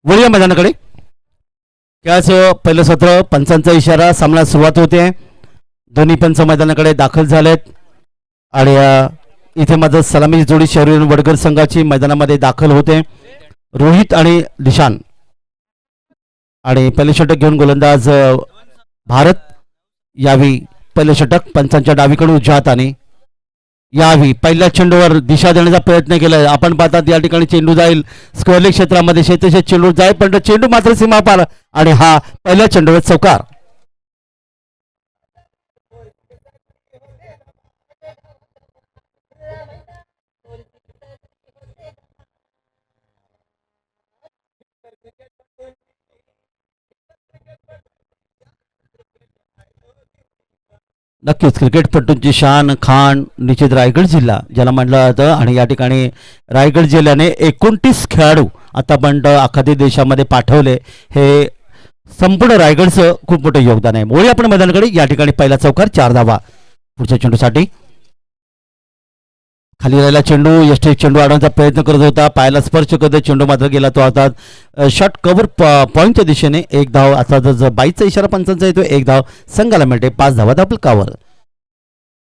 वळूया मैदानाकडे. खेळाचं पहिलं सत्र, पंचांचा इशारा, सामना सुरुवात होते. दोन्ही पंच मैदानाकडे दाखल झालेत आणि इथे माझं सलामी जोडी शौर्य वडगर संघाची मैदानामध्ये दाखल होते. रोहित आणि दिशान आणि पहिले षटक घेऊन गोलंदाज भारत यावी पहिले षटक पंचांच्या डावीकडून उजव्या हाताने यावी पहिल्या चेंडूवर दिशा देण्याचा प्रयत्न केला. आपण पाहतात या ठिकाणी चेंडू जाईल स्क्वेअर लेग क्षेत्रामध्ये, शेतशेत चेंडू जाईल पण चेंडू मात्र सीमा पार आणि हा पहिल्या चेंडूवर चौकार. नक्कीच क्रिकेटपटूंची शान खान निश्चित रायगड जिल्हा ज्याला म्हटलं जातं आणि या ठिकाणी रायगड जिल्ह्याने 29 खेळाडू आतापर्यंत अखाद्य देशामध्ये पाठवले. हे संपूर्ण रायगडचं खूप मोठं योगदान आहे. वळूया आपण मैदानाकडे. या ठिकाणी पहिला चौकार 4 धावा पुढच्या चेंडूसाठी. खाली राहिला चेंडू, यष्टी चेंडू अडवण्याचा प्रयत्न करत होता, पायाला स्पर्श करत चेंडू मात्र गेला तो हातात शॉट कव्हर पॉईंटच्या दिशेने. 1 धाव. आता जर बाईचा इशारा पंचांचा येतो 1 धाव संघाला मिळते. 5 धावा आपलकावर.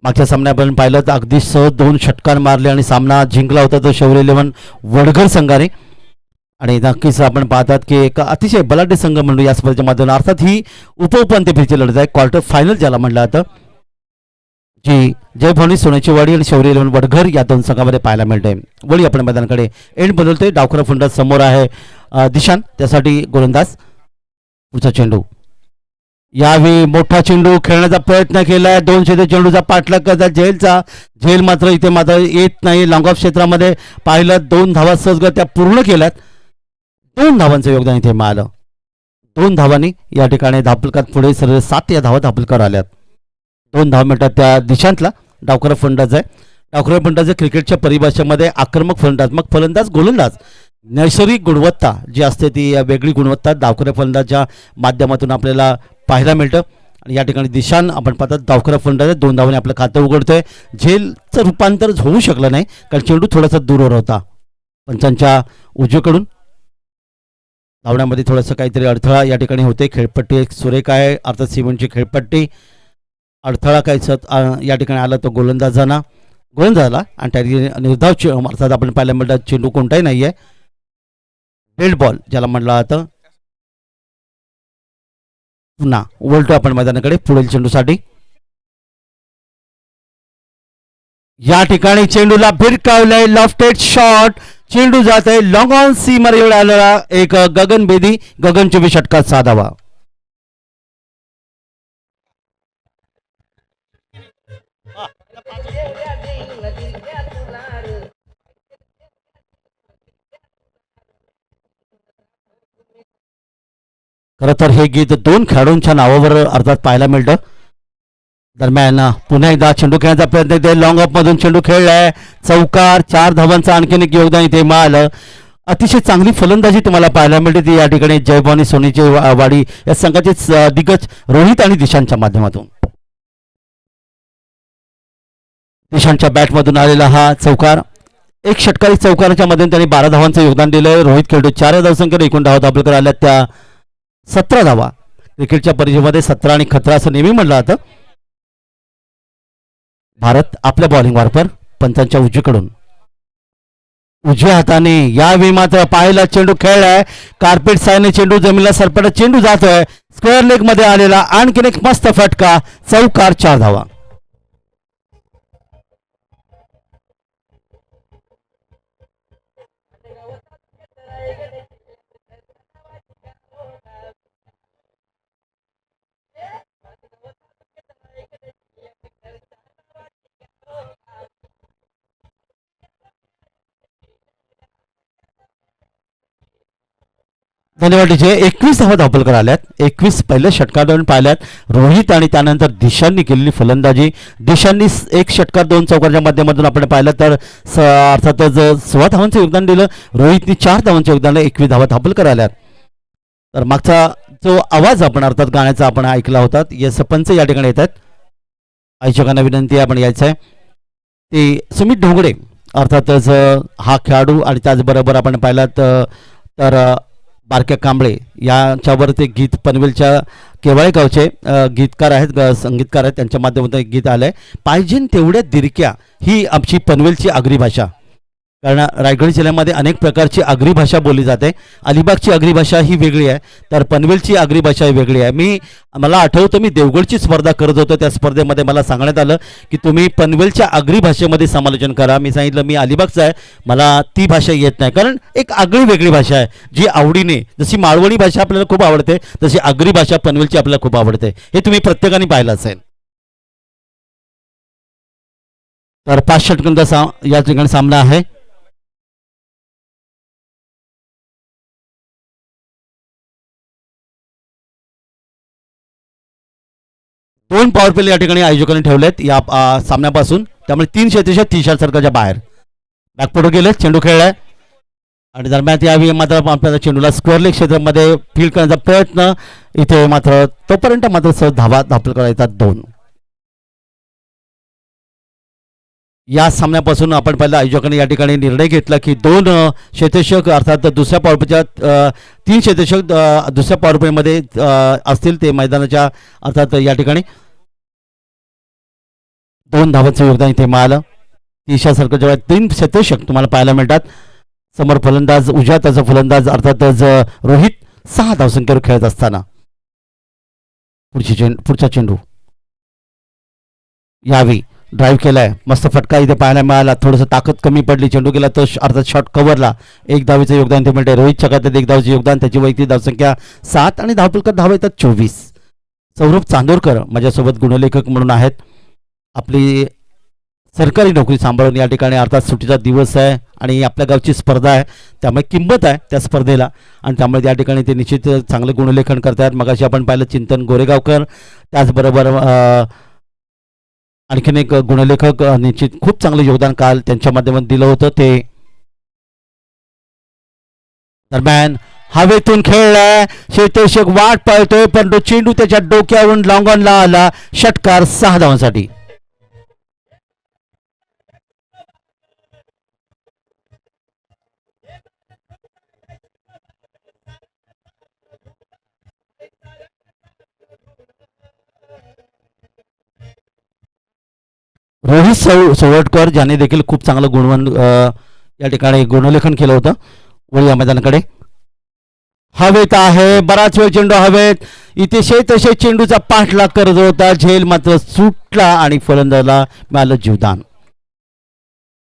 मागच्या सामन्यात आपण पाहिलं तर अगदी सहज 2 षटकार मारले आणि सामना जिंकला होता तो शौर्य 11 वडघर संघाने. आणि नक्कीच आपण पाहतात की एक अतिशय बलाढ्य संघ म्हणून या स्पर्धेच्या माध्यमातून अर्थात ही उपउपांत्य फेरीची लढत आहे, क्वार्टर फायनल ज्याला म्हटलं जातं, जी जय भवानी सोनेचीवाडी आणि शौर्य 11 वडघर या दोन संघामध्ये पाहायला मिळते. वळी आपण मैदानाकडे. एंड बदलते. डावखरा फंडात समोर आहे दिशान, त्यासाठी गोलंदाज. पुढचा चेंडू यावेळी मोठा चेंडू खेळण्याचा प्रयत्न केलाय. 2 चेंडूचा पाठलाग करतात झेलचा. झेल मात्र इथे मात्र येत नाही. लॉंग ऑफ क्षेत्रामध्ये पाहिलं 2 धावा सहज त्या पूर्ण केल्यात. 2 धावांचं योगदान इथे मिळालं. 2 धावांनी या ठिकाणी धापलकार पुढे सर्व 7 या धावा धापलकार आल्यात. 2 धावा मिळतात त्या दिशांतला. डावखरा फलंदाज आहे. डावखरा फलंदाज क्रिकेटच्या परिभाषेमध्ये आक्रमक फलंदाज फलंदाज गोलंदाज नैसर्गिक गुणवत्ता जी असते ती वेगळी गुणवत्ता डावखऱ्या फलंदाजच्या माध्यमातून आपल्याला पाहायला मिळतं. आणि या ठिकाणी दिशान आपण पाहतात डावखरा फलंदाज 2 धावांनी आपलं खातं उघडतोय. झेलचं रूपांतर होऊ शकलं नाही कारण चेंडू थोडासा दूरवर होता. पंचांच्या उजवीकडून धावण्यामध्ये थोडंसं काहीतरी अडथळा या ठिकाणी होते. खेळपट्टी एक सुरेख आहे, अर्थात सिमेंटची खेळपट्टी. अडथळा काहीच या ठिकाणी आला तो गोलंदाजाला आणि त्या निर्धाव अर्थात आपण पाहायला मिळतात चेंडू कोणताही नाही आहे. डेड बॉल ज्याला म्हटलं जातं. पुन्हा उलटो आपण मैदानाकडे पुढील चेंडूसाठी. या ठिकाणी चेंडूला भिरकावलंय. Lofted shot. चेंडू जात आहे लॉंग ऑन सीमर एवढा आलेला एक गगनभेदी गगनचुंबी षटकार 6 धावा. खरं तर हे गीत 2 खेळाडूंच्या नावावर अर्थात पाहायला मिळतं. दरम्यान पुन्हा एकदा चेंडू खेळण्याचा प्रयत्न इथे लॉंग ऑफ मधून चेंडू खेळलाय. चौकार. 4 धावांचं आणखीन एक योगदान इथे मिळालं. अतिशय चांगली फलंदाजी तुम्हाला पाहायला मिळते ती या ठिकाणी जय भवानी सोनेची वाडी या संघाचे दिग्गज रोहित आणि दिशांच्या माध्यमातून. दिशांच्या बॅटमधून आलेला हा चौकार. 1 षटकारी चौकाराच्या मध्ये त्यांनी 12 धावांचं योगदान दिलंय. रोहित खेळतो 4 धावसंख्येने एकूण धावा आपल्याकडे आल्या त्या 17 धावा. क्रिकेटच्या परिचयामध्ये 17 आणि खतरा असं नेहमी म्हटलं जातं. भारत आपल्या बॉलिंग वारपर पंचांच्या उजवीकडून उजव्या हाताने यावेळी मात्र पाहायला चेंडू खेळलाय. कार्पेट सायने चेंडू जमिनीला सरपटत चेंडू जातोय. स्क्वेअर लेग मध्ये आलेला आणखीन एक मस्त फटका. चौकार. 4 धावा. धन्यवाद. 21 धावा धापलकर आल्यात. 21 पहिल्या षटकारून पाहिल्यात रोहित आणि त्यानंतर दिशांनी केलेली फलंदाजी. दिशांनी 1 षटकार 2 चौकारच्या माध्यमातून आपण पाहिलं तर अर्थातच 16 धावांचं योगदान दिलं. रोहितनी 4 धावांचं योगदान 21 धावा धापलकर आल्यात. तर मागचा जो आवाज आपण अर्थात गाण्याचा आपण ऐकला होता यस पंच या ठिकाणी येत आहेत. ऐचकांना विनंती आहे आपण यायचं आहे ते सुमित ढोंगडे अर्थातच हा खेळाडू आणि त्याचबरोबर आपण पाहिलात तर बारक्या कांबळे याच्यावर ते गीत पनवेलच्या केवाळे गावचे गीतकार आहेत, संगीतकार आहेत, त्यांच्या माध्यमातून एक गीत आलं आहे, पाहिजे तेवढ्या दिरक्या. ही आमची पनवेलची आगरी भाषा. कारण रायगड जिल्ह्यामध्ये अनेक प्रकारची आगरी भाषा बोलली जाते. अलिबागची आगरी भाषा ही वेगळी आहे, तर पनवेलची आगरी भाषा ही वेगळी आहे. मला आठवतं मी देवगडची स्पर्धा करत होतो, त्या स्पर्धेमध्ये मला सांगण्यात आलं की तुम्ही पनवेलच्या आगरी भाषेमध्ये समालोचन करा. मी सांगितलं मी अलिबागचा आहे, मला ती भाषा येत नाही, कारण एक आगळी वेगळी भाषा आहे जी आवडीने, जशी माळवणी भाषा आपल्याला खूप आवडते तशी आगरी भाषा पनवेलची आपल्याला खूप आवडते. हे तुम्ही प्रत्येकाने पाहिलं असेल. तर 5 षटकांचा या ठिकाणी सामना आहे. दोन पॉवर प्ले या ठिकाणी आयोजकांनी ठेवलेत या सामन्यापासून, त्यामुळे 3 क्षेत्रशः 30 सर्कलच्या बाहेर. बॅकपोट गेले, चेंडू खेळलाय आणि दरम्यान यावेळी मात्र आपल्याला चेंडूला स्क्वेअर लेग क्षेत्रामध्ये फील्ड करण्याचा प्रयत्न, इथे मात्र तोपर्यंत मात्र सहज धावा दाखल करायचा 2. या सामन्यापासून आपण पहिल्या आयोजकांनी या ठिकाणी निर्णय घेतला की 2 क्षेत्ररक्षक अर्थात दुसऱ्या पॉवरप्लेच्या 3 क्षेत्ररक्षक दुसऱ्या पॉवरप्लेमध्ये असतील ते मैदानाच्या, अर्थात या ठिकाणी 2 धावांचं योगदान इथे मिळालं. 30 सर्कलच्या वेळेत 3 क्षेत्ररक्षक तुम्हाला पाहायला मिळतात. समोर फलंदाज उजव्या हाताचा फलंदाज अर्थातच रोहित 6 धावसंख्येवर खेळत असताना पुढचा चेंडू यावेळी ड्राईव्ह केलाय, मस्त फटका इथे पाहायला मिळाला. थोडंसं ताकद कमी पडली, चेंडू गेला तो अर्थात शॉट कव्हरला. 1 धावेचं योगदान ते मिळते. रोहित चकात 1 धावेचं योगदान, त्याची वैयक्तिक धावसंख्या 7 आणि धावफलकात धावा येतात 24. सौरभ चांदोरकर माझ्यासोबत गुणलेखक म्हणून आहेत. आपली सरकारी नोकरी सांभाळून या ठिकाणी अर्थात सुट्टीचा दिवस आहे आणि आपल्या गावची स्पर्धा आहे, त्यामुळे किंमत आहे त्या स्पर्धेला आणि त्यामुळे या ठिकाणी ते निश्चित चांगलं गुणलेखन करतात. मगाशी आपण पाहिलं चिंतन गोरेगावकर, त्याचबरोबर आणखीन एक गुणलेखक निश्चित खूप चांगलं योगदान काल त्यांच्या माध्यमातून दिलं होतं. ते दरम्यान हवेतून खेळलाय, क्षेत्ररक्षक वाट पाहतोय पण तो चेंडू त्याच्या डोक्यावरून लॉंगॉनला आला. षटकार 6 धावांसाठी. रोहित सोवटकर ज्याने देखील खूप चांगलं गुणवन या ठिकाणी गुणलेखन केलं होतं. वळी या मैदानाकडे हवेत आहे, बराच वेळ चेंडू हवेत, इथे तसे चेंडूचा पाठलाग करत होता, झेल मात्र सुटला आणि फलंदाजाला मिळालं जीवदान.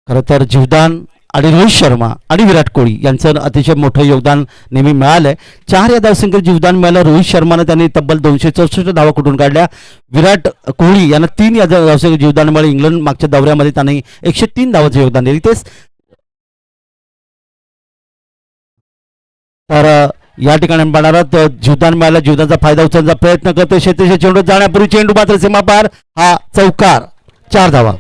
खरं तर जीवदान आणि रोहित शर्मा आणि विराट कोहली यांचं अतिशय मोठं योगदान नेहमी मिळालंय. 4 या धावसंख्येत जीवदान मिळालं. रोहित शर्मानं त्यांनी तब्बल 264 धावा कुठून काढल्या. विराट कोहली यांना 3 या धावसंख्येत जीवदान मिळालं. इंग्लंड मागच्या दौऱ्यामध्ये त्यांनी 103 धावाचं योगदान दिले. तेच तर या ठिकाणी बनणारात जीवदान मिळालं. जीवदानचा फायदा उचलण्याचा प्रयत्न करतोय क्षेत्ररक्षक, चेंडू जाण्यापूर्वी चेंडू मात्र सीमापार, हा चौकार. 4 धावा.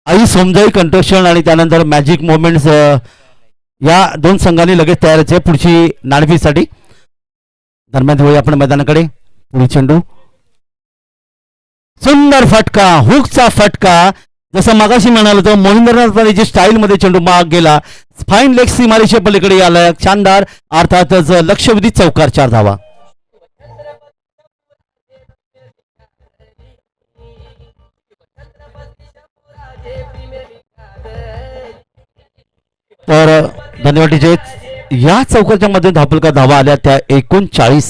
आई समजाई कंस्ट्रक्शन आणि त्यानंतर मॅजिक मोमेंट्स या 2 संघांनी लगेच तयारच आहे पुढची नाणेफेकीसाठी. दरम्यान वळी आपण मैदानाकडे. पुढील चेंडू, सुंदर फटका, हुकचा फटका. जसं मागाशी म्हणाल तो मोहिंद्रनाथ स्टाईलमध्ये चेंडू माग गेला, फाईन लेग सीमारेषे पलीकडे आला. शानदार अर्थातच लक्षवेधी चौकार. 4 धावा. तर धन्यवाद टीचे. या चौकारच्या मध्ये धावफलकात धावा आल्या त्या 39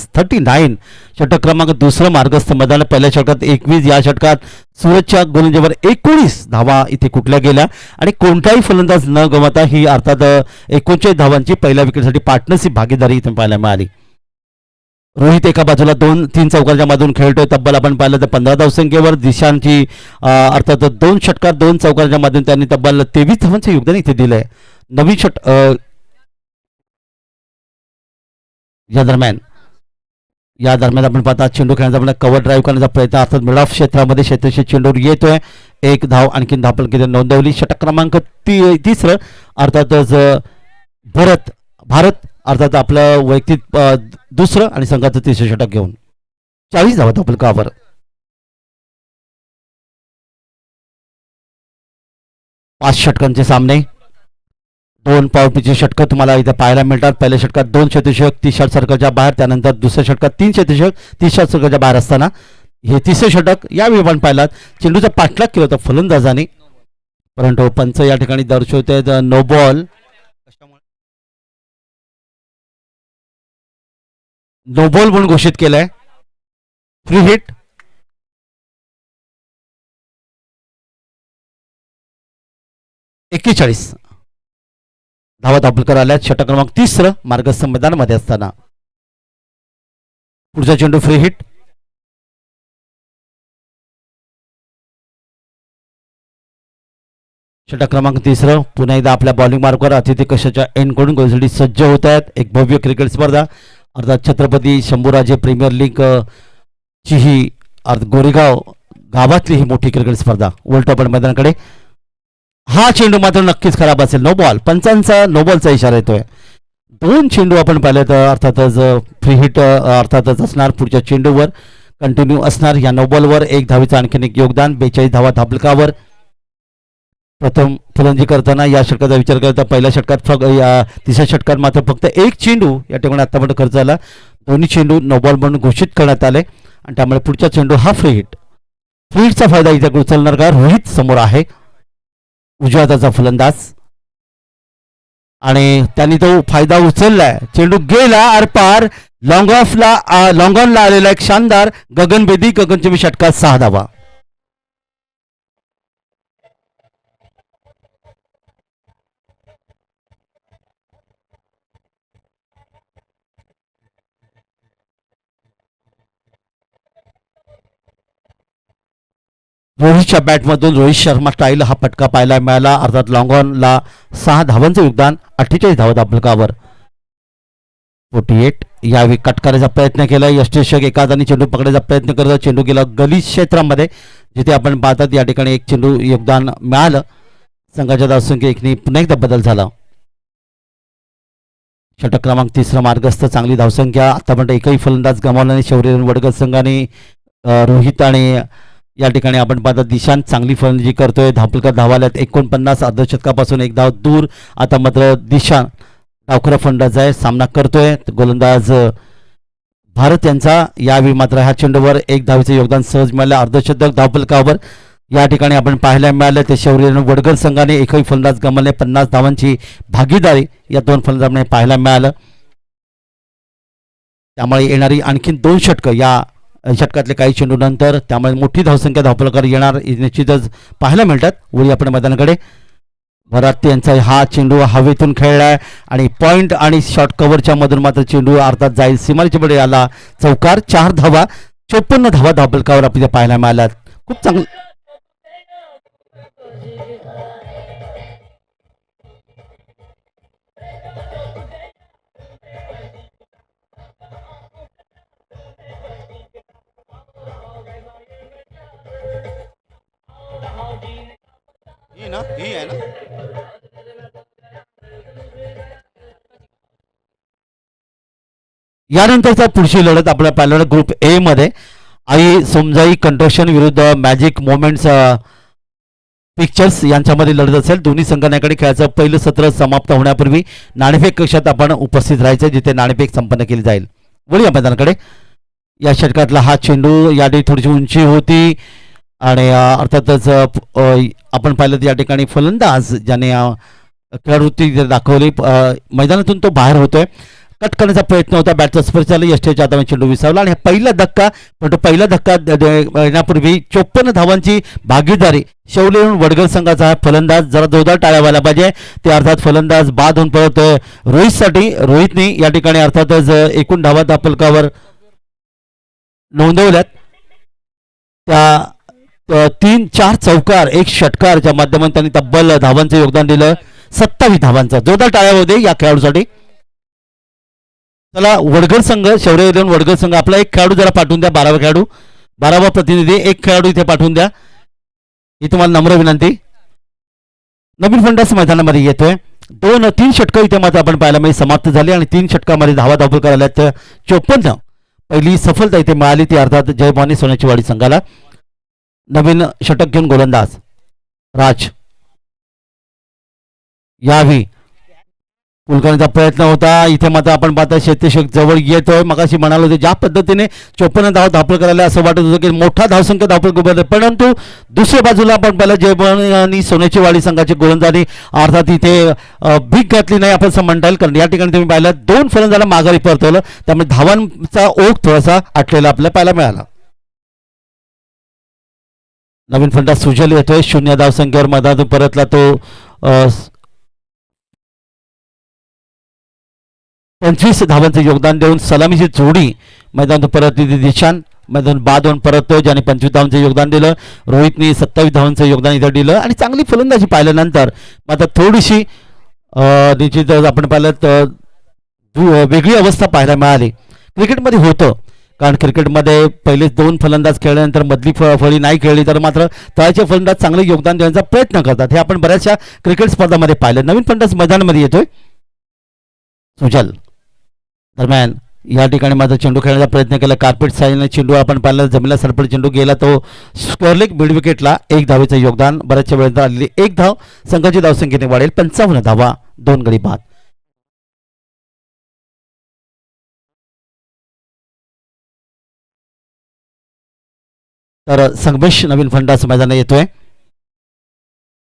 षटक क्रमांक 2 मार्गस्थ मैदान. पहिल्या षटकात 21, या षटकात सूरजच्या गोलंदाजीवर 19 धावा इथे कुठल्या गेल्या आणि कोणताही फलंदाज न गमावता ही अर्थात 39 धावांची पहिल्या विकेटसाठी पार्टनरशिप भागीदारी इथे पाहायला मिळाली. रोहित एका बाजूला 2-3 चौकारच्या मधून खेळतोय. तब्बल आपण पाहिलं तर 15 धावसंख्येवर. दिशांची अर्थात 2 षटकार 2 चौकारच्या मधून त्यांनी तब्बल 23 धावांचं योगदान इथे दिलंय. नवीन या दरम्यान आपण पाहता चेंडू खेळण्याचा आपण कव्हर ड्राईव्ह करण्याचा प्रयत्न अर्थात मिड ऑफ क्षेत्रामध्ये क्षेत्रशी चेंडूवर येतोय. 1 धाव आणखीन धावफलक नोंदवली. षटक क्रमांक 3 अर्थातच भारत अर्थात आपलं वैयक्तिक दुसरं आणि संघाचं तिसरं षटक घेऊन 40 धावा धावफलकावर. पाच षटकांचे सामने, दोन पॉवरप्लेचे षटकं तुम्हाला इथे पाहायला मिळतात. पहिल्या षटकात 2 शतक 30 शॉट सर्कलच्या बाहेर, त्यानंतर दुसऱ्या षटकात 3 शतक 30 शॉट सर्कलच्या बाहेर असताना हे तिसरे षटक यावेळी आपण पाहिलात. चेंडूचा पाठलाग केला होता फलंदाजाने, परंतु पंच या ठिकाणी दर्शवते नो बॉल. नो बॉल म्हणून घोषित केलाय. Free hit. एक्केचाळीस धावा धावफलकावर आल्यात. षटक क्रमांक 30 मार्गस्थ मैदानामध्ये असताना पुढचा चेंडू फ्री हिट. षटक क्रमांक 30 पुन्हा एकदा आपल्या बॉलिंग मार्कवर अतिथी कशाच्या एंडकडून गोलसाठी सज्ज होत आहेत. एक भव्य क्रिकेट स्पर्धा अर्थात छत्रपती शंभूराजे प्रीमियर लीग ची ही गोरेगाव गावातली ही मोठी क्रिकेट स्पर्धा उलटोपण मैदानाकडे. हा चेंडू मात्र नक्कीच खराब असेल. No ball. पंचांचा नो बॉलचा इशारा येतोय. 2 चेंडू आपण पाहिले तर अर्थातच फ्री हिट अर्थातच असणार. पुढच्या चेंडूवर कंटिन्यू असणार. या नो बॉलवर 1 धावेचं आणखीन एक योगदान. 42 धावा धावफलकावर. प्रथम फलंदाजी करताना या षटकाचा विचार करता पहिल्या षटकात तिसऱ्या षटकात मात्र फक्त 1 चेंडू या ठिकाणी आतापर्यंत खर्च झाला. दोन्ही चेंडू नो बॉल म्हणून घोषित करण्यात आले आणि त्यामुळे पुढचा चेंडू हा फ्री हिट. फ्री हिटचा फायदा इथे उचलणार का? रोहित समोर आहे, उजव्या हाताचा फलंदाज, आणि त्यांनी तो फायदा उचललाय. चेंडू गेला आरपार. लॉंग ऑनला आलेला एक शानदार गगनभेदी गगनचुंबी षटकात 6 धावा. रोहितच्या बॅटमधून रोहित शर्मा स्टाईल हा फटका पाहायला मिळाला. अर्थात लॉंग ऑनला 6 धावांचं योगदान. 48 धावा धावफलकावर. 48 यावेळी कट करायचा प्रयत्न केला. यष्टीरक्षक एका हाताने चेंडू पकडायचा प्रयत्न करत चेंडू गेला गली क्षेत्रामध्ये, जिथे आपण पाहतात या ठिकाणी 1 चेंडू योगदान मिळालं. संघाच्या धावसंख्येत एकने पुन्हा एकदा बदल झाला. षटक क्रमांक 30 मार्गस्थ. चांगली धावसंख्या. आतापर्यंत एकही फलंदाज गमावला नाही. शौर्य वडगल संघाने रोहित आणि या ठिकाणी आपण पाहता दिशांत चांगली फलंदाजी करतोय. धावफलकात धावाल्यात 49. अर्धशतकापासून 1 धाव दूर. आता मात्र दिशा डावखरा फलंदाज आहे, सामना करतोय. गोलंदाज भारत यांचा यावेळी मात्र ह्या चेंडूवर 1 धावेचे योगदान सहज मिळालं. अर्धशतक धावफलकावर या ठिकाणी आपण पाहायला मिळालं. ते शौर्य वडगल संघाने एकही फलंदाज गमावले. 50 धावांची भागीदारी या 2 फलंदाजांना पाहायला मिळालं. त्यामुळे येणारी आणखीन 2 षटकं या षटकातले काही चेंडू नंतर, त्यामुळे मोठी धावसंख्या धावफलकावर येणार निश्चितच पाहायला मिळतात. वळी आपण मैदानाकडे. भरात यांचा हा चेंडू हवेतून खेळलाय आणि पॉइंट आणि शॉर्ट कव्हरच्या मधून मात्र चेंडू अर्थात जाईल सीमारेच्या पुढे आला. चौकार. 4 धावा. 54 धावा धावफलकावर आपल्याला पाहायला मिळाल्यात. खूप चांगलं. ही आहे ना. यानंतरचा पुढची लढत आपल्या पाहिलं ग्रुप ए मध्ये आई सोमजाई कंस्ट्रक्शन विरुद्ध मॅजिक मोमेंट्स पिक्चर्स यांच्यामध्ये लढत असेल. दोन्ही संघांकडे खेळाचं पहिलं सत्र समाप्त होण्यापूर्वी नाणेफेक कक्षात आपण उपस्थित राहायचं, जिथे नाणेफेक संपन्न केली जाईल. वळूया मैदानाकडे. या षटकातला हा चेंडू याठी थोडीशी उंची होती आणि अर्थातच आपण पाहिलं या ठिकाणी फलंदाज ज्याने खेळवृत्ती दाखवली मैदानातून तो बाहेर होतोय. कट करण्याचा प्रयत्न होता. बॅटचा स्पर्श झाला. यष्टीच्या हाताने चेंडू विसावला आणि पहिला धक्का. पण तो पहिला धक्का येण्यापूर्वी 54 धावांची भागीदारी शौर्य वडगल संघाचा फलंदाज. जरा जोरदार टाळ्या व्हायला पाहिजे. ते अर्थात फलंदाज बाद होऊन पळतोय रोहितसाठी. रोहितने या ठिकाणी अर्थातच एकूण धावा धावफलकावर नोंदवल्यात. त्या 3-4 चौकार 1 षटकारच्या माध्यमातून त्यांनी तब्बल धावांचं योगदान दिलं. 27 धावांचं. जोरदार टाळ्या होते या खेळाडूसाठी. चला वडगल संघ शौर्य देऊन वडगल संघ आपला एक खेळाडू जरा पाठवून द्या. 12वा खेळाडू 12वा प्रतिनिधी एक खेळाडू इथे पाठवून द्या. ही तुम्हाला नम्र विनंती. नवीन फलंदाज मैदानामध्ये येतोय. तीन षटकं इथे मात्र आपण पाहायला मिळेल समाप्त झाली आणि 3 षटकामध्ये धावा धावपल करायला 54. पहिली सफलता इथे मिळाली ती अर्थात जयभवानी सोन्याची वाडी संघाला. नवीन षटक घेऊन गोलंदाज राज यावी कुलकर्णीचा प्रयत्न होता इथे मात्र आपण पाहता शेतेशक जवळ येतोय. मगाशी म्हणालो होते ज्या पद्धतीने 54 धाव धावपळ करायला असं वाटत होतं की मोठा धावसंख्या धावपळ उभारते, परंतु दुसऱ्या बाजूला आपण पाहिलं जयभवानी आणि सोन्याची वाडी संघाची गोलंदाजी अर्थात इथे भीक घातली नाही आपण असं म्हणता येईल. कारण या ठिकाणी तुम्ही पाहिलं 2 फलंदाजांना माघारी परतवलं, त्यामुळे धावांचा ओघ थोडासा आटलेला आपल्याला पाहायला मिळाला. नवीन फलंदाज सुजल येतोय 0 धावसंख्येवर मैदानातून परतला तो 25 धावांचं योगदान देऊन सलामीची जोडी मैदानातून परतली दिशान मैदान बाद होऊन परततो ज्याने 25 धावांचं योगदान दिलं. रोहितने 27 धावांचं योगदान इथं दिलं आणि चांगली फलंदाजी पाहिल्यानंतर मात्र थोडीशी निश्चित आपण पाहिलं तर वेगळी अवस्था पाहायला मिळाली. क्रिकेटमध्ये होतं कारण क्रिकेटमध्ये पहिलेच 2 फलंदाज खेळल्यानंतर मधली फळी नाही खेळली तर मात्र तळाचे फलंदाज चांगले योगदान देण्याचा प्रयत्न करतात. हे आपण बऱ्याचशा क्रिकेट स्पर्धामध्ये पाहिलं. नवीन फलंदाज मैदानामध्ये येतोय सुजल. दरम्यान या ठिकाणी मात्र चेंडू खेळण्याचा प्रयत्न केला. कार्पेट साईने चेंडू आपण पाहिलं जमिनीला सरपट चेंडू गेला तो स्क्वेअरलेग मिड विकेटला 1 धावेचं योगदान. बऱ्याचशा वेळेला आलेली 1 धाव संघाची धावसंख्येने वाढेल 55 धावा 2 गडी बाद. तर संगमेश नवीन फलंदाज मैदानात येतोय.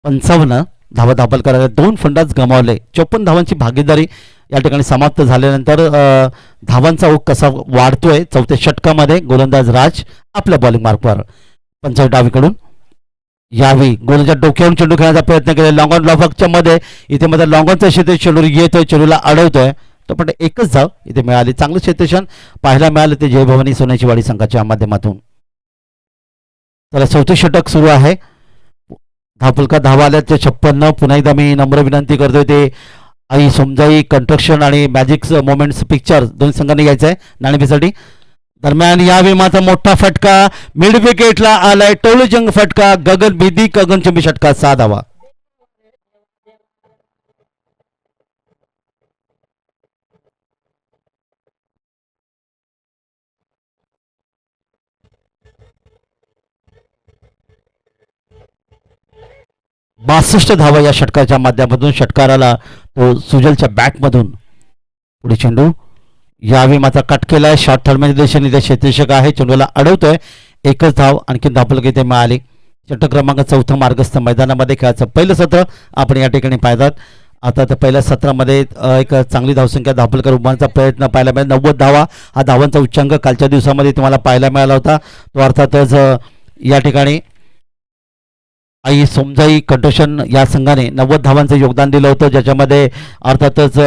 55 धावा धापल करायला 2 फलंदाज गमावले. 54 धावांची भागीदारी या ठिकाणी समाप्त झाल्यानंतर धावांचा ओघ कसा वाढतोय. 4थ्या षटकामध्ये गोलंदाज राज आपल्या बॉलिंग मार्कवर 55 डावीकडून यावी गोलच्या डोक्यावरून चेंडू खेळण्याचा प्रयत्न केला. लॉंग ऑन लॉफच्या मध्ये इथे मध्ये लॉंग ऑनचा क्षेत्र चेंडू येतोय चेंडूला अडवतोय तो पण 1च धाव इथे मिळाली. चांगलं क्षेत्रक्षण पाहायला मिळालं ते जयभवानी सोन्याची वाडी संघाच्या माध्यमातून. तर 4थं षटक सुरू आहे. धावपलका धावा आल्या 56. पुन्हा एकदा मी नम्र विनंती करतोय ते आई समजाई कंस्ट्रक्शन आणि मॅजिक्स मोमेंट्स पिक्चर 2 संघांनी घ्यायचं आहे नाणेफेसाठी. दरम्यान यावेळी मात्र मोठा फटका मिड विकेटला आलाय. टोलजंग फटका गगन भिदी गगनचुंबी षटका 6 धावा. बासष्ट धावा या षटकाच्या माध्यमातून षटकाराला तो सुजलच्या बॅटमधून पुढे चेंडू यावेळी मात्र कट केलाय. शॉर्ट थर्डमध्ये दिशेने ते क्षेत्ररक्षक आहे चेंडूला अडवतोय. 1च धाव आणखी धावपलक इथे मिळाली. षटक क्रमांक 4 मार्गस्थ मैदानामध्ये खेळायचं पहिलं सत्र आपण या ठिकाणी पाहतात. आता तर पहिल्या सत्रामध्ये एक चांगली धावसंख्या धावपलकर उभारण्याचा प्रयत्न पाहायला मिळाला. 90 धावा हा धावांचा उच्चांक कालच्या दिवसामध्ये तुम्हाला पाहायला मिळाला होता. तो अर्थातच या ठिकाणी आई समजाई कंट्रोशन या संघाने 90 धावांचं योगदान दिलं होतं ज्याच्यामध्ये अर्थातच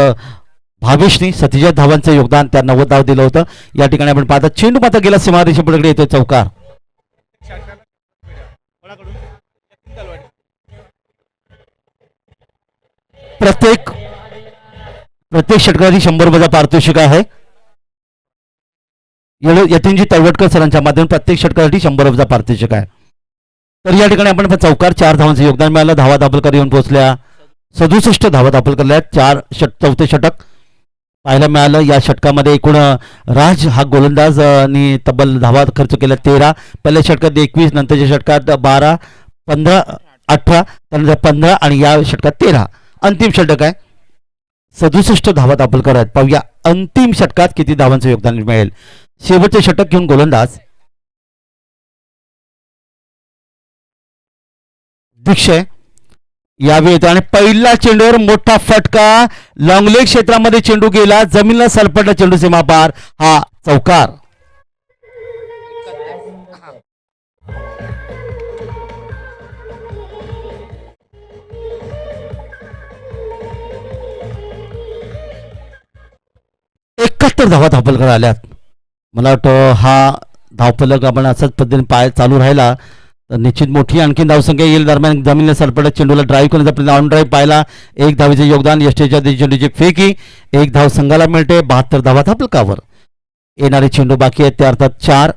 भावेशनी 37 धावांचं योगदान त्या 90 धाव दिलं होतं. या ठिकाणी आपण पाहता चेंडू मात्र गेला सीमारेषे पलीकडे येतोय चौकार. प्रत्येक षटकाची 100 वजा पारितोषिक आहे. यतीनजी तळवटकर सरांच्या माध्यमातून प्रत्येक षटकासाठी 100 वजा पारितोषिक आहे. तर या ठिकाणी आपण चौकार 4 धावांचं योगदान मिळालं. धावा धापलकर येऊन पोहोचल्या 67 धावा धापल करल्या. 4 षटक पाहायला मिळालं. या षटकामध्ये एकूण राज हा गोलंदाजनी तब्बल धावा खर्च केल्या 13. पहिल्या षटकात 21 नंतरच्या षटकात 12 15 18 त्यानंतर 15 आणि या षटकात 13. अंतिम षटक आहे 67 धावा दाखल करत. पाहूया अंतिम षटकात किती धावांचं योगदान मिळेल. शेवटचे षटक घेऊन गोलंदाज दीक्षय यावेळी येतो आणि पहिला चेंडूवर मोठा फटका लॉंगलेग क्षेत्रामध्ये चेंडू गेला. जमिनीला सरपटला चेंडू सीमा पार. हा चौकार. एकाहत्तर धावा धावपलकर आल्यात. मला वाटतं हा धावपलक आपण असाच पद्धतीने पाय चालू राहिला तर निश्चित मोठी आणखी धावसंख्या येईल. दरम्यान जमिनीला सरपटत चेंडूला ड्राईव्ह करण्याचा प्रयत्न ऑन ड्राईव्ह पाहिला. 1 धावेचे योगदान. यष्टीच्या चेंडूची फेकी 1 धाव संघाला मिळते. 72 धावा धावपलकावर. येणारे चेंडू बाकी आहेत ते अर्थात 4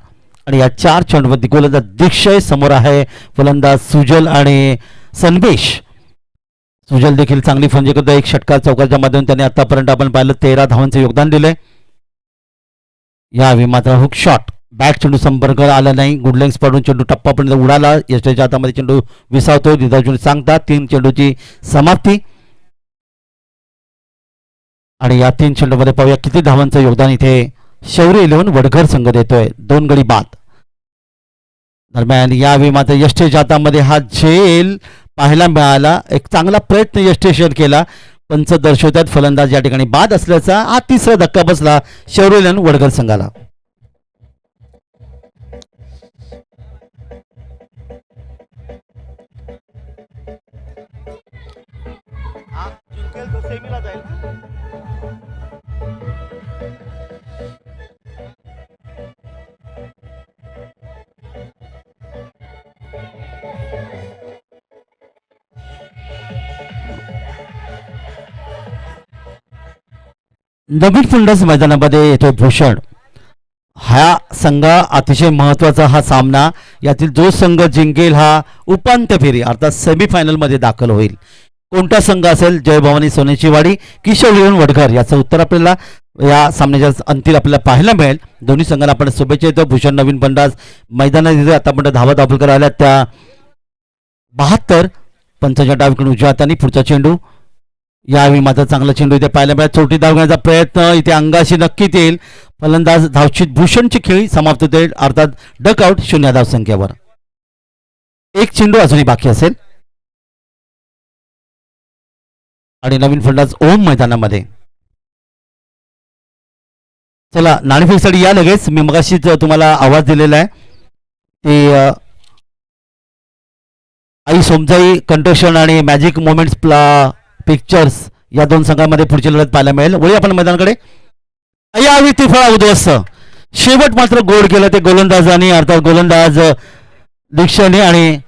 आणि या 4 चेंडूमध्ये गोलंदाज दीक्षय समोर आहे. फलंदाज सुजल आणि संदेश. सुजल देखील चांगली फंजी करतो. एक षटकार चौकाच्या माध्यमातून त्याने आतापर्यंत आपण पाहिलं 13 धावांचं योगदान दिलंय. यावेळी मात्र हुक शॉट बॅट चेंडू संपर्क आला नाही. गुड लेग्स पडून चेंडू टप्पापर्यंत उडाला. यष्टीच्या हातामध्ये चेंडू विसावतो. दिदार्जुन सांगतात 3 चेंडूची समाप्ती. आणि या 3 चेंडूमध्ये पाहूया किती धावांचं योगदान इथे शौर्य 11 वडघर संघ देतोय. 2 गडी बाद. दरम्यान यावेळी मात्र यष्टीच्या हातामध्ये हा झेल पाहायला मिळाला. एक चांगला प्रयत्न यष्टेशन केला. पंच दर्शवतात फलंदाज या ठिकाणी बाद असल्याचा हा तिसरा धक्का बसला शौर्य 11 वडघर संघाला. नवीन फुलंदाज मैदानामध्ये येतोय भूषण. हा संघ अतिशय महत्वाचा हा सामना. यातील जो संघ जिंकेल हा उपांत्य फेरी अर्थात सेमीफायनल मध्ये दाखल होईल. कोणता संघ असेल? जय भवानी सोनेची वाडी की शौर्य 11 वडघर? याचं उत्तर आपल्याला या सामन्याच्या अंतिम आपल्याला पाहायला मिळेल. दोन्ही संघांना आपण शुभेच्छा देतो. भूषण नवीन फलंदाज मैदानात येतो. आतापर्यंत धावा दाखल करायला त्या 72. पंचाच्या डावीकडून उजव्या हाताने पुढचा चेंडू. यावेळी मात्र चांगला चेंडू इथे पाहायला मिळाला. चोटी धाव घेण्याचा प्रयत्न इथे अंगाशी नक्कीच येईल. फलंदाज धावचित भूषणची खेळी समाप्त होते अर्थात डकआउट 0 धाव संख्येवर. एक चेंडू अजूनही बाकी असेल. आणि नवीन फलंदाज ओम मैदानामध्ये. चला नाणेफेकीसाठी या लगेच. मी मगाशीच तुम्हाला आवाज दिलेला आहे ते आई सोमजाई कंट्रक्शन आणि मॅजिक मोमेंट्स पिक्चर्स या 2 संघांमध्ये पुढची लढत पाहायला मिळेल. वळी आपण मैदानाकडे. यावेळी तिफळा उद्ध्वस्त. शेवट मात्र गोड केलं ते गोलंदाजांनी अर्थात गोलंदाज दीक्षाने. आणि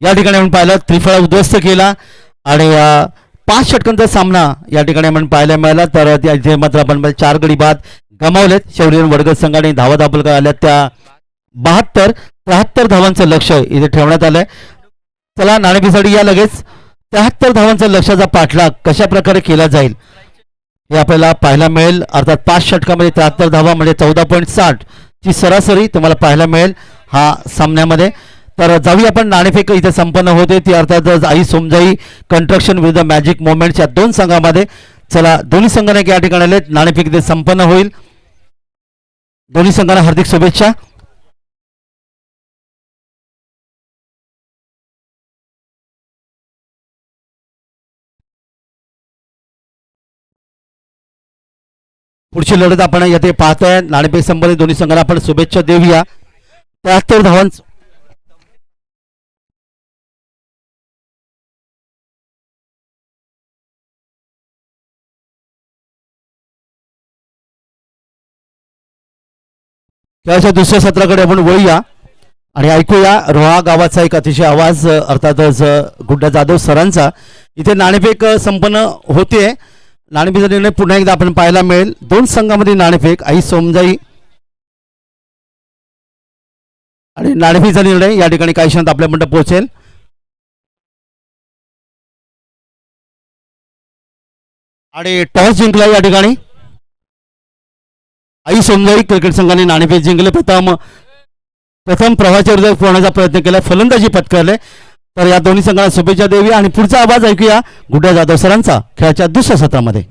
या ठिकाणी आपण पाहिलं त्रिफळा उद्ध्वस्त केला. आणि 5 षटकांचा सामना या ठिकाणी आपण पाहायला मिळाला. तर इथे मात्र आपण 4 गडी बाद गमावलेत. शौर्य वडघर संघाने धावा दाखल आल्या त्या 73 धावांचं लक्ष इथे ठेवण्यात आलंय. चला नाणेफेकीसाठी या लगेच. 73 धावांचा लक्षाचा पाठलाग कशा प्रकारे केला जाईल हे आपल्याला पाहायला मिळेल. अर्थात 5 षटकामध्ये 73 धावा म्हणजे 14.60 ची सरासरी तुम्हाला पाहायला मिळेल हा सामन्यामध्ये. तर जाऊया आपण नाणेफेक इथे संपन्न होते ती अर्थातच आई सोमजाई कंस्ट्रक्शन विरुद्ध मॅजिक मोमेंट्स या 2 संघामध्ये. चला दोन्ही संघाने या ठिकाणी आले. नाणेफेक इथे संपन्न होईल. दोन्ही संघांना हार्दिक शुभेच्छा. पुढची लढत आपण येथे पाहतोय. नाणेफेक संबंधित दोन्ही संघांना आपण शुभेच्छा देऊया. 73 धावांचं त्याच्या दुसऱ्या सत्राकडे आपण वळूया आणि ऐकूया रोहा गावाचा एक अतिशय आवाज अर्थातच गुड्डा जाधव सरांचा. इथे नाणेफेक संपन्न होते. नाणेफेकीचा निर्णय पुन्हा एकदा आपण पाहायला मिळेल. 2 संघांमध्ये नाणेफेक आई सोमजाई आणि नाणेफेकीचा निर्णय या ठिकाणी काही क्षणात आपल्यापर्यंत पोहोचेल. आणि टॉस जिंकला या ठिकाणी आई सोमजाई क्रिकेट संघाने नाणेफेक जिंकले. प्रथम प्रवाहाच्या विरोधात पोहण्याचा प्रयत्न केला. फलंदाजी पत्करले. तर या दोन्ही संघांना शुभेच्छा देऊया आणि पुढचा आवाज ऐकूया गुड्डा जाधव सरांचा खेळाच्या दुसऱ्या सत्रामध्ये.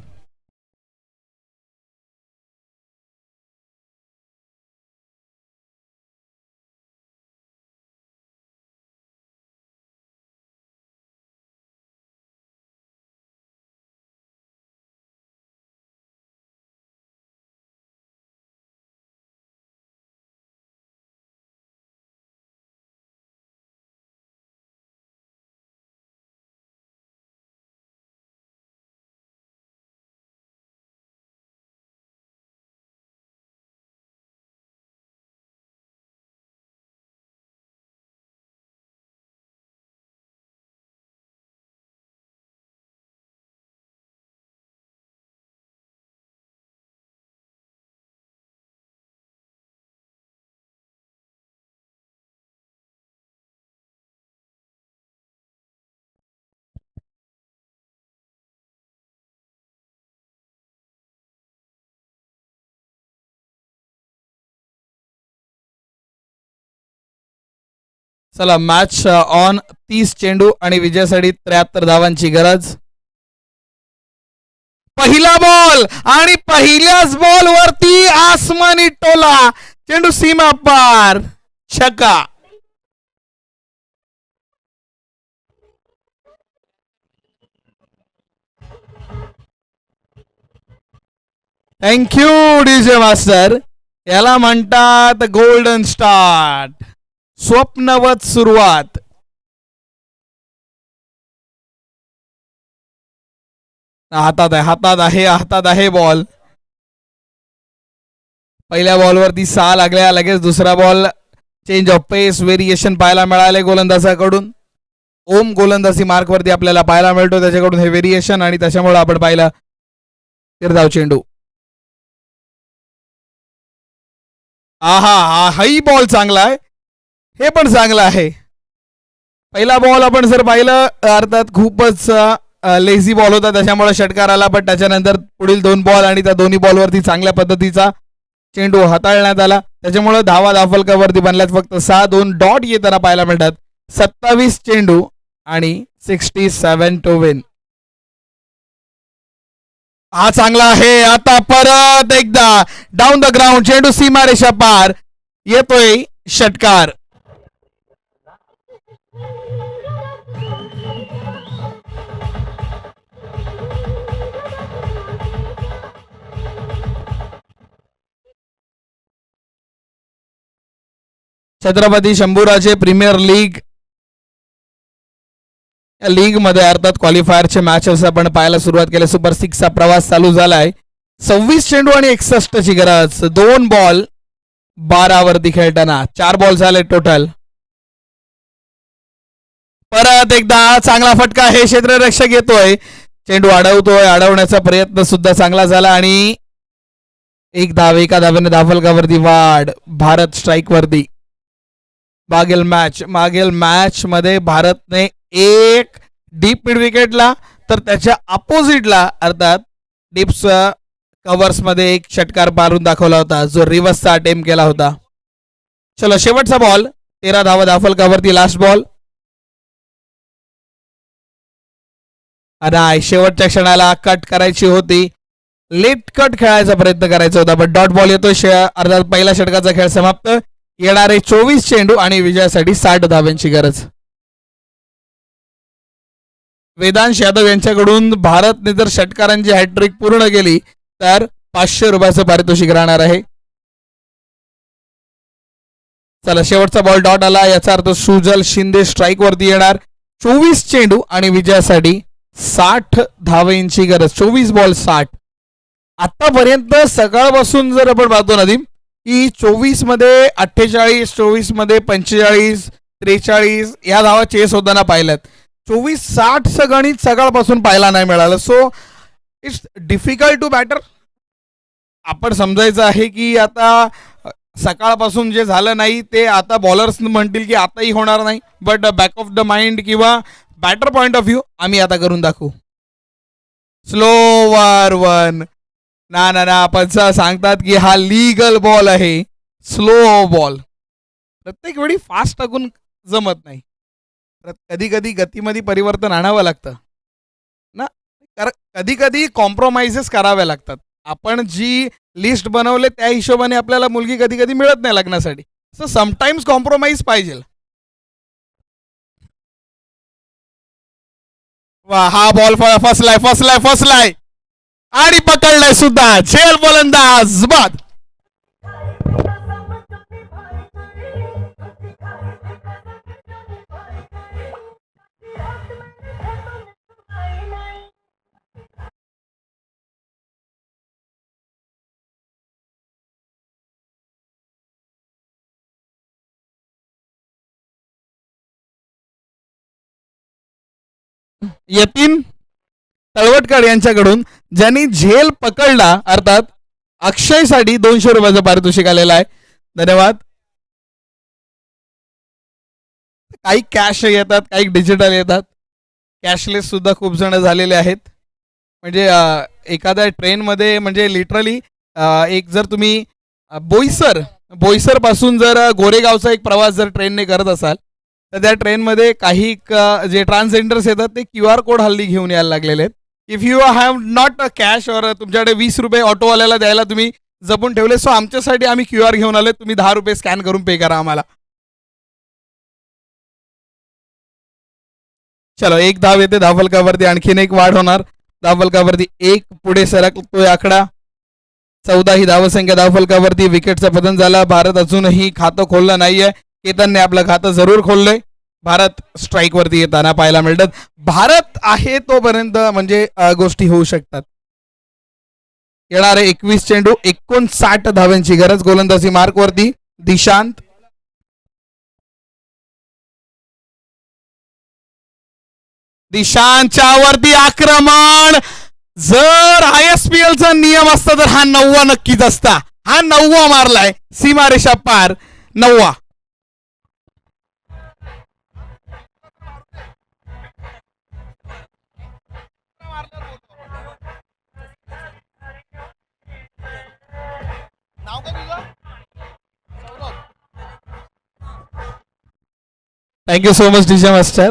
चला मॅच ऑन. 30 चेंडू आणि विजयासाठी 73 धावांची गरज. पहिला बॉल आणि पहिल्याच बॉल वरती आसमानी टोला, चेंडू सीमा पार, छक्का. Thank you DJ master. याला म्हणतात गोल्डन स्टार्ट, स्वप्नवत सुरुवात. हातात आहे बॉल. पहिल्या बॉलवरती 6 लागल्या. लगेच दुसरा ball. Change of pace, variation पाहायला मिळाले गोलंदाजाकडून. ओम गोलंदाजी मार्कवरती आपल्याला पाहायला मिळतो त्याच्याकडून हे व्हेरिएशन, आणि त्याच्यामुळे आपण पाहिलं निर्धाव चेंडू. हाही बॉल चांगला आहे, हे पण चांगलं आहे. पहिला बॉल आपण जर पाहिलं अर्थात खूपच लेझी बॉल होता, त्याच्यामुळे षटकार आला. पण त्याच्यानंतर पुढील 2 बॉल आणि त्या दोन्ही बॉलवरती चांगल्या पद्धतीचा चेंडू हाताळण्यात आला, त्याच्यामुळे धावा दाफलकावरती बनल्यात फक्त 6. 2 डॉट येताना पाहायला मिळतात. 27 चेंडू आणि 67 टू विन. हा चांगला आहे. आता परत एकदा डाऊन द ग्राउंड, चेंडू सीमारेषा पार, येतोय षटकार. छत्रपती शंभूराजे प्रीमियर लीग, या लीग मध्ये अर्थात क्वालिफायरचे मॅचेस आपण पाहायला सुरुवात केली. सुपर 6 चा प्रवास चालू झालाय. 26 चेंडू आणि 61 ची गरज. 2 बॉल 12 वरती खेळताना 4 बॉल झाले टोटल. परत एकदा चांगला फटका, हे क्षेत्ररक्षक येतोय, चेंडू अडवतोय. अडवण्याचा प्रयत्न सुद्धा चांगला झाला आणि एक धाव, एका धावेने धावफलकावरती वाढ. भारत स्ट्राईक वरती. मागील मॅच मध्ये भारतने एक डीप मिड विकेटला, तर त्याच्या अपोजिटला अर्थात डीप्स कव्हर्स मध्ये एक षटकार मारून दाखवला होता, जो रिव्हर्सचा अटेम्प्ट केला होता. चलो शेवटचा बॉल. 13 धावा धावफलकावरती. Last ball. नाही, शेवटच्या क्षणाला कट करायची होती. लेट कट खेळायचा प्रयत्न करायचा होता, पण डॉट बॉल येतोय. अर्थात पहिल्या षटकाचा खेळ समाप्त. येणारे 24 चेंडू आणि विजयासाठी 60 धाव्यांची गरज. वेदांश यादव यांच्याकडून भारतने जर षटकारांची हॅट्रिक पूर्ण केली तर 500 रुपयाचं पारितोषिक राहणार आहे. चला शेवटचा बॉल डॉट आला, याचा अर्थ सुजल शिंदे स्ट्राईक वरती येणार. 24 चेंडू आणि विजयासाठी 60 धावेंची गरज. 24 बॉल 60. आतापर्यंत सकाळपासून जर आपण पाहतो नदीम की 24 मध्ये 48, 24 मध्ये 45, 43 या धावा चेस होताना पाहिल्यात. 24-60 गणित सकाळपासून पाहायला नाही मिळालं. So it's difficult to batter. आपण समजायचं आहे की आता सकाळपासून जे झालं नाही ते आता बॉलर्स म्हणतील की आताही होणार नाही, but back of the mind किंवा बॅटर पॉइंट ऑफ व्ह्यू आम्ही आता करून दाखवू. Slower one. ना ना ना आपण सांगतात की हा लीगल बॉल आहे. Slow ball. प्रत्येक वेळी फास्ट टाकून जमत नाही, कधी कधी गतीमध्ये परिवर्तन आणावं लागतं ना. कधी कधी कॉम्प्रोमाइजेस कराव्या लागतात. आपण जी लिस्ट बनवले त्या हिशोबाने आपल्याला मुलगी कधी कधी मिळत नाही लग्नासाठी. सो समटाइम्स कॉम्प्रोमाइज पाहिजे. वा, हा बॉल फसलाय आणि पकडलाय सुद्धा. झेल गोलंदाज बाद. यतीन तळवटकर यांच्याकडून ज्यांनी झेल पकडला अर्थात अक्षयसाठी 200 रुपयाचं पारितोषिक आलेलं आहे. धन्यवाद. काही कॅश येतात, काही डिजिटल येतात. कॅशलेस सुद्धा खूप जण झालेले आहेत. म्हणजे एखाद्या ट्रेनमध्ये म्हणजे लिटरली एक जर तुम्ही बोईसर पासून जर गोरेगावचा एक प्रवास जर ट्रेनने करत असाल तर त्या ट्रेनमध्ये काही जे ट्रान्सजेंडर्स येतात ते QR कोड हल्ली घेऊन यायला लागलेले आहेत. If you have not a cash और तुमच्याकडे 20 रुपये ऑटोवाल्याला द्यायला तुम्ही जपून ठेवले, सो आमच्यासाठी आम्ही QR घेऊन आले, तुम्ही 10 रुपये स्कॅन करून पे करा आम्हाला. चलो, एक धाव येते धावफलकावरती, आणखीन एक वाढ होणार धावफलकावरती, एक पुढे सरकतोय आकडा. 14 ही धावसंख्या धावफलकावरती. विकेटचं पतन झालं. भारत अजूनही खातं खोललं नाहीये. केतनने आपलं खातं जरूर खोललंय. भारत स्ट्राईक वरती येताना पाहायला मिळतात. भारत आहे तोपर्यंत म्हणजे गोष्टी होऊ शकतात. येणारे 21 चेंडू, 59 धाव्यांची गरज. गोलंदाजी मार्क वरती दिशांत. दिशांच्या वरती आक्रमण. जर ISPL चा नियम असता तर हा 9वा नक्कीच असता. हा 9वा मारलाय, सीमारेषा पार 9वा. Thank you so much DJ master.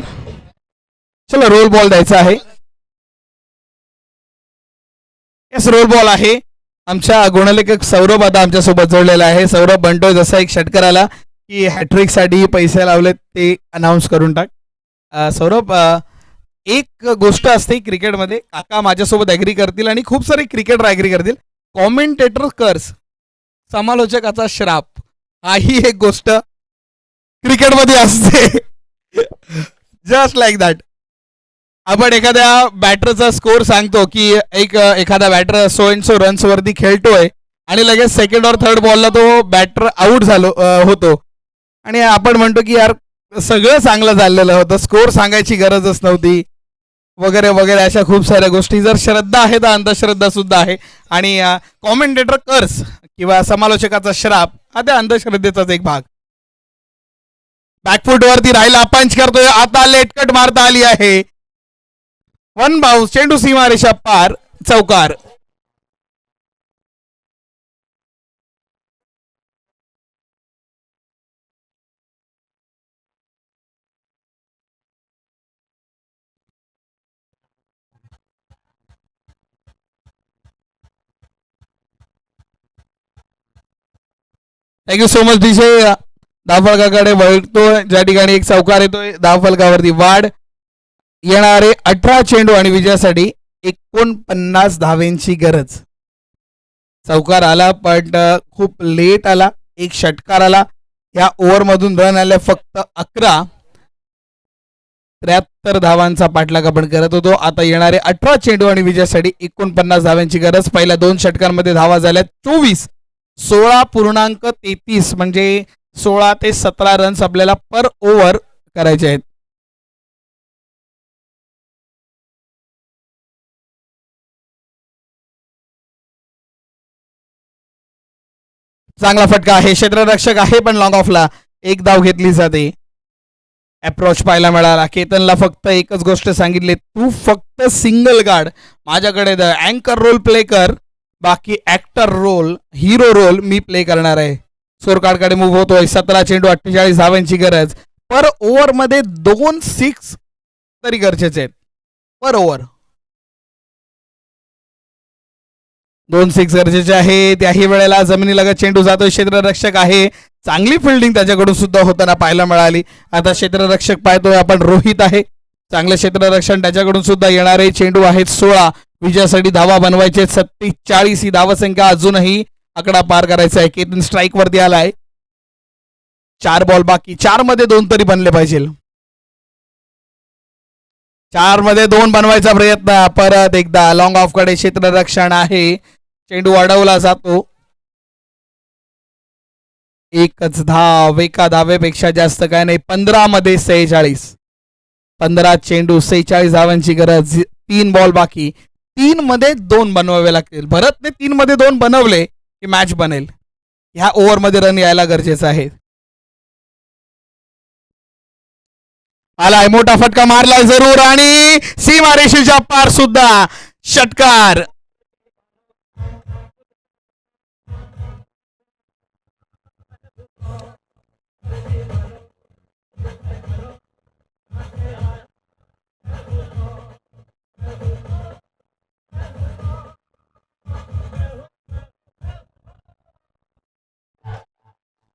चलो, रोल बॉल द्यायचा आहे. येस, रोल बॉल आहे. आमच्या गुणलेखक सौरभ आता आमच्यासोबत जोडलेला आहे. सौरभ म्हणतोय जसा एक षटकार आला की हॅट्रिक साठी पैसे लावलेत ते अनाऊन्स करून टाक. सौरभ, एक गोष्ट असते क्रिकेटमध्ये, काका माझ्यासोबत ॲग्री करतील आणि खूप सारे क्रिकेटर ॲग्री करतील. कॉमेंटेटर कर्स, समालोचकाचा श्राप, ही एक गोष्ट क्रिकेटमध्ये असते. Just like that. आपण एखाद्या बॅटरचा स्कोर सांगतो की एखादा batter so and so runs वरती खेळतोय आणि लगेच सेकंड और थर्ड बॉलला तो बॅटर आउट झालो होतो आणि आपण म्हणतो की यार सगळं चांगलं चाललेलं होतं, स्कोर सांगायची गरजच नव्हती वगैरे वगैरे. अशा खूप साऱ्या गोष्टी. जर श्रद्धा आहे तर अंधश्रद्धा सुद्धा आहे. आणि कॉमेंटेटर कर्स किंवा समालोचकाचा श्राप हा त्या अंधश्रद्धेचाच एक भाग. बॅकफूट वरती राहिला, पंच करतोय, आता लेटकट मारता आली आहे. 1 बाउन्स, चेंडू सीमारेषा पार, चौकार. Thank you so much DJ. धावफलकाकडे वळतोय, ज्या ठिकाणी एक चौकार येतोय. धावफलकावरती वाढ. येणारे 18 चेंडू आणि विजयासाठी 49 धावेंची गरज. चौकार आला पण खूप लेट आला. एक षटकार आला. या ओव्हरमधून रन आले फक्त 11. 73 धावांचा पाठलाग आपण करत होतो. आता येणारे 18 चेंडू आणि विजयासाठी 49 धाव्यांची गरज. पहिल्या 2 षटकांमध्ये धावा झाल्या 24. 16.33 म्हणजे 16 ते 17 रन्स आपल्याला पर ओव्हर करायचे आहेत. चांगला फटका आहे, क्षेत्ररक्षक आहे पण लॉंग ऑफला एक धाव घेतली जाते. अप्रोच पाहायला मिळाला. केतनला फक्त एकच गोष्ट सांगितली, तू फक्त सिंगल गार्ड, माझ्याकडे अँकर रोल प्ले कर, बाकी ऍक्टर रोल, हिरो रोल मी प्ले करणार आहे. स्कोर कार्डकडे मूव्ह होतोय. 17 चेंडू 48 धावांची गरज. पर ओव्हर मध्ये 2 6 तरी गरजेचे आहेत. पर ओव्हर 2 6 गरजेचे आहे. त्याही वेळेला जमिनीलगत चेंडू जातोय. क्षेत्ररक्षक आहे, चांगली फिल्डिंग त्याच्याकडून सुद्धा होताना पाहायला मिळाली. आता क्षेत्ररक्षक पाहतोय आपण, रोहित आहे, चांगलं क्षेत्ररक्षण त्याच्याकडून सुद्धा. येणारे चेंडू आहेत 16. विजयासाठी धावा बनवायचे 47 ही धावसंख्या. अजूनही आकडा पार करायचा आहे. केतन स्ट्राईक वरती आलाय. 4 बॉल बाकी. 4 मध्ये 2 तरी बनले पाहिजे. 4 मध्ये 2 बनवायचा प्रयत्न. परत एकदा लॉंग ऑफ कडे क्षेत्ररक्षण आहे. चेंडू अडवला जातो. एकच धाव, एका धावेपेक्षा जास्त काय नाही. 15 मध्ये 46. 15 चेंडू 46 धावांची गरज. 3 बॉल बाकी. 3 मध्ये 2 बनवावे लागतील. भरतने 3 मध्ये 2 बनवले की मॅच बनेल. ह्या ओव्हर मध्ये रन यायला गरजेचं आहे. आलाय, मोठा फटका मारलाय जरूर आणि सीमारेषेच्या पार सुद्धा षटकार.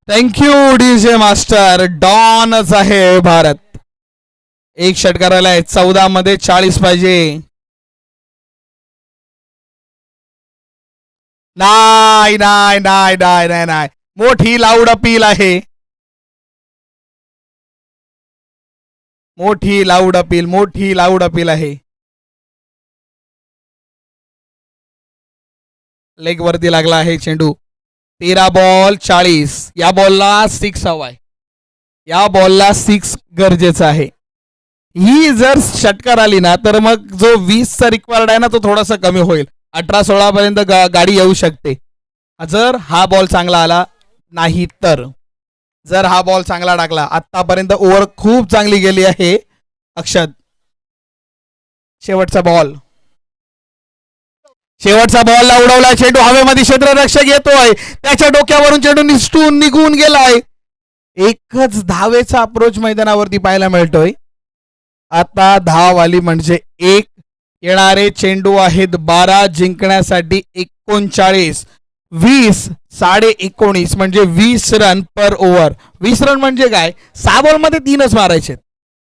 Thank you DJ master. डॉनच आहे भारत. एक षटकार आलाय. 14 मध्ये 40 पाहिजे. नाही नाही नाही नाही नाही नाही, मोठी लाऊड अपील आहे. मोठी लाऊड अपील आहे. लेग वरती लागला आहे चेंडू. 13 बॉल 40. या बॉलला 6 हवाय. या बॉलला 6 गरजेचं आहे. ही जर षटकार आली ना तर मग जो 20चा रिक्वायर्ड आहे ना तो थोडासा कमी होईल. 18-16 पर्यंत गाडी येऊ शकते जर हा बॉल चांगला आला. नाही तर जर हा बॉल चांगला टाकला. आतापर्यंत ओव्हर खूप चांगली गेली आहे अक्षत. शेवटचा बॉल ला उडवला चेंडू. हवेमध्ये क्षेत्ररक्षक येतोय. त्याच्या डोक्यावरून चेंडू निसटून निघून गेलाय. एकच धावेचा अप्रोच मैदानावरती पाहायला मिळतोय. आता धाव आली म्हणजे 1. येणारे चेंडू आहेत 12. जिंकण्यासाठी 39. 20 19.5 म्हणजे 20 रन पर ओव्हर. 20 रन म्हणजे काय? 6 बॉल मध्ये 3च मारायचे.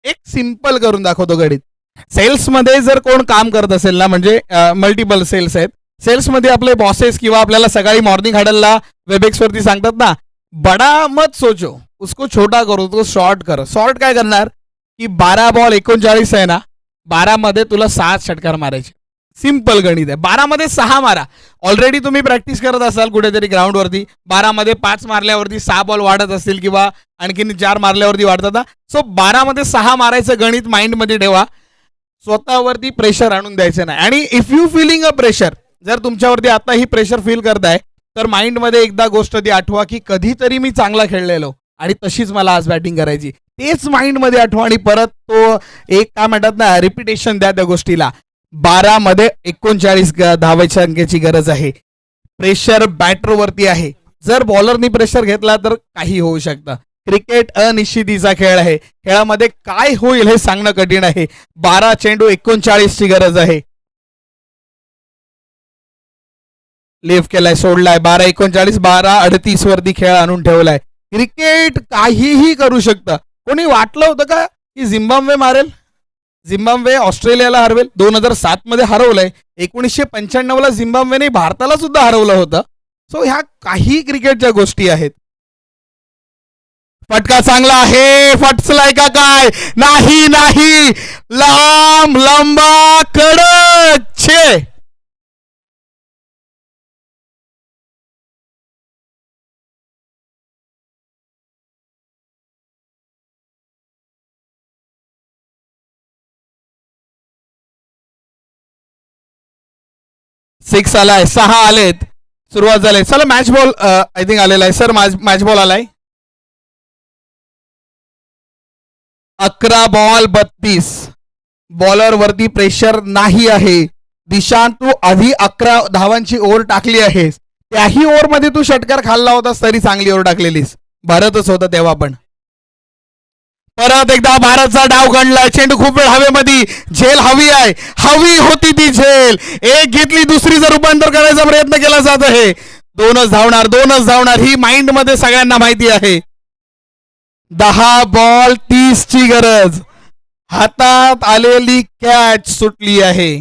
एक सिंपल करून दाखवतो गणित. सेल्स मध्ये जर कोण काम करत असेल ना म्हणजे मल्टिपल सेल्स आहेत. सेल्स मध्ये आपले बॉसेस किंवा आपल्याला सकाळी मॉर्निंग हडलला वेबएक्स वरती सांगतात ना बडा मत सोचो उसको छोटा करो तो शॉर्ट कर. शॉर्ट काय करणार की 12 बॉल 39 आहे ना 12 मध्ये तुला 7 षटकार मारायचे. सिंपल गणित आहे. 12 मध्ये 6 मारा. ऑलरेडी तुम्ही प्रॅक्टिस करत असाल कुठेतरी ग्राउंड वरती. 12 मध्ये 5 मारल्यावरती 6 बॉल वाढत असतील किंवा आणखीन 4 मारल्यावरती वाढतात ना. सो 12 मध्ये 6 मारायचं गणित माइंड मध्ये ठेवा. स्वतःवरती प्रेशर आणून द्यायचं नाही. आणि if you feeling a pressure जर तुमच्यावरती आता ही प्रेशर फील करताय तर माइंड मध्ये एकदा गोष्ट ती आठवा की कधीतरी मी चांगला खेळलेलो आणि तशीच मला आज बॅटिंग करायची. तेच माइंड मध्ये आठवा आणि परत तो एक काय म्हणतात ना रिपिटेशन द्या त्या गोष्टीला. 12 मध्ये 39 धावायच्या अंकाची गरज आहे. प्रेशर बॅटर वरती आहे. जर बॉलरनी प्रेशर घेतला तर काही होऊ शकतं. क्रिकेट अनिश्चितीचा खेळ आहे. खेळामध्ये काय होईल हे सांगणं कठीण आहे. 12 चेंडू 39 ची गरज आहे. लिफ्ट केलाय सोडलाय. 12-39 12-38 वरती खेळ आणून ठेवलाय. क्रिकेट काहीही करू शकतं. कोणी वाटलं होतं का की झिम्बाब्वे मारेल? झिम्बाब्वे ऑस्ट्रेलियाला हरवेल. 2007 मध्ये हरवलंय. 1995ला झिम्बाब्वेने भारताला सुद्धा हरवलं होतं. सो ह्या काही क्रिकेटच्या गोष्टी आहेत. फटका चांगला आहे. फटसलाय का काय? नाही नाही, लांब लंबा कडक छे. सिक्स आलाय. 6 आलेत. सुरुवात झाली. चला मॅच बॉल आय थिंक आलेला आहे सर. मॅच बॉल आलाय. 11 बॉल 32. बॉलर वरती प्रेशर नाही आहे. दिशांत तू आधी 11 धावांची ओव्हर टाकली आहेस. त्याही ओव्हर मध्ये तू षटकार खाल्ला होतास तरी चांगली ओव्हर टाकलेलीस. भारतच होता तेव्हा पण. परत एकदा भारतचा डाव गणलाय. चेंडू खूप वेळ हवेमध्ये. झेल हवी आहे. हवी होती ती झेल. एक घेतली दुसरीचं रूपांतर करायचा प्रयत्न केला जात आहे. 2च धावणार ही माइंड मध्ये सगळ्यांना माहिती आहे. 10 बॉल 30 ची गरज. हातात आलेली कॅच सुटली आहे.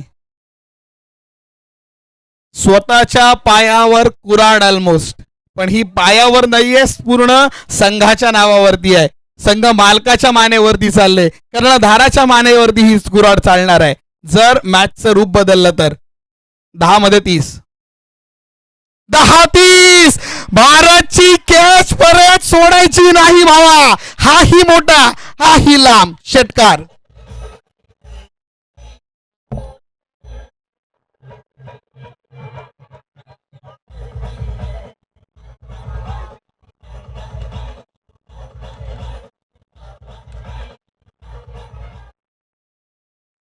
स्वतःच्या पायावर कुऱ्हाड ऑलमोस्ट. पण ही पायावर नाहीये, पूर्ण संघाच्या नावावरती आहे. संघ मालकाच्या मानेवरती चालले. कर्णधाराच्या मानेवरती ही कुऱ्हाड चालणार आहे जर मॅचचं रूप बदललं तर. 10 मध्ये 30. 10-30. भारतची कॅच परत सोडायची नाही भावा. हाही मोठा हाही लांब षटकार.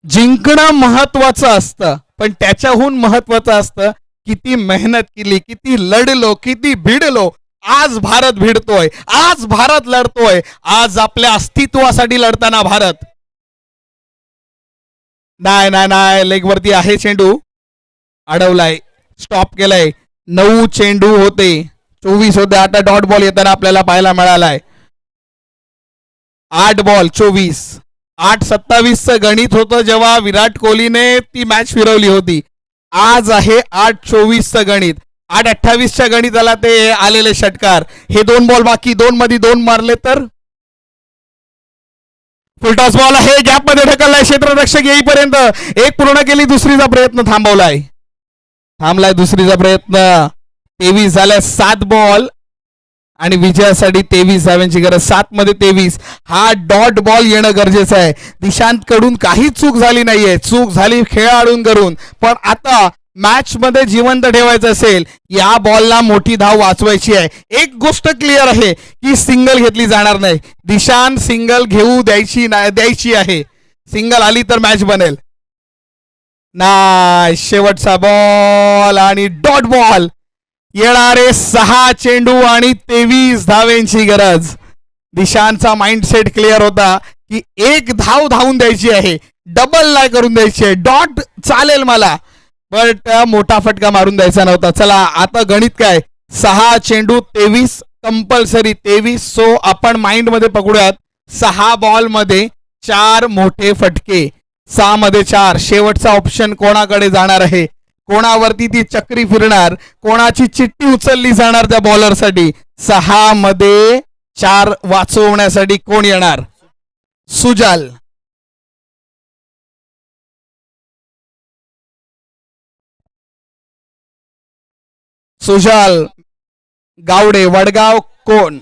जिंकणं महत्वाचं असतं पण त्याच्याहून महत्वाचं असतं किती मेहनत केली, किती लढलो, किती भिडलो. आज भारत भिडतोय. आज भारत लढतोय. आज आपल्या अस्तित्वासाठी लढताना भारत. नाही नाही नाही, लेग वरती आहे चेंडू. अडवलाय. स्टॉप केलाय. 9 चेंडू होते. 24 होते, आता डॉट बॉल येताना आपल्याला पाहायला मिळालाय. 8 बॉल 24. 8-27चं गणित होतं जेव्हा विराट कोहलीने ती मॅच फिरवली होती. आज आहे 8-24चं गणित. 8-28च्या गणिताला ते आलेले षटकार. हे 2 बॉल बाकी, 2 मध्ये 2 मारले तर फुलटॉस बॉल आहे, गॅप मध्ये ढकललाय क्षेत्ररक्षक येईपर्यंत. एक पूर्ण केली, दुसरीचा प्रयत्न थांबलाय दुसरीचा प्रयत्न. 23 झाल्या. 7 बॉल आणि विजयासाठी 23 धाव्यांची गरज. 7 मध्ये 23. हा डॉट बॉल येणं गरजेचं आहे. दिशांत कडून काही चूक झाली नाहीये, चूक झाली खेळाडूंकडून, पण आता मॅच मध्ये जिवंत ठेवायचं असेल, या बॉलला मोठी धाव वाचवायची आहे. एक गोष्ट क्लिअर आहे की सिंगल घेतली जाणार नाही. दिशांत सिंगल घेऊ द्यायची आहे. सिंगल आली तर मॅच बनेल. नाही, शेवटचा बॉल आणि डॉट बॉल. येणारे 6 चेंडू आणि 23 धावेंची गरज. दिशांतचा माइंडसेट क्लिअर होता की एक धाव धावून द्यायची आहे, डबल नाही करून द्यायची आहे. डॉट चालेल मला, बट मोठा फटका मारून द्यायचा नव्हता. चला आता गणित काय, 6 चेंडू 23, कंपल्सरी 23. सो आपण माइंड मध्ये पकडूयात, 6 बॉल मध्ये 4 मोठे फटके, 6 मध्ये 4. शेवटचा ऑप्शन कोणाकडे जाणार आहे, कोणावरती ती चक्री फिरणार, कोणाची चिठ्ठी उचलली जाणार त्या बॉलरसाठी. 6 मध्ये 4 वाचवण्यासाठी कोण येणार? सुजाल. सुजाल गावडे वडगाव कोण?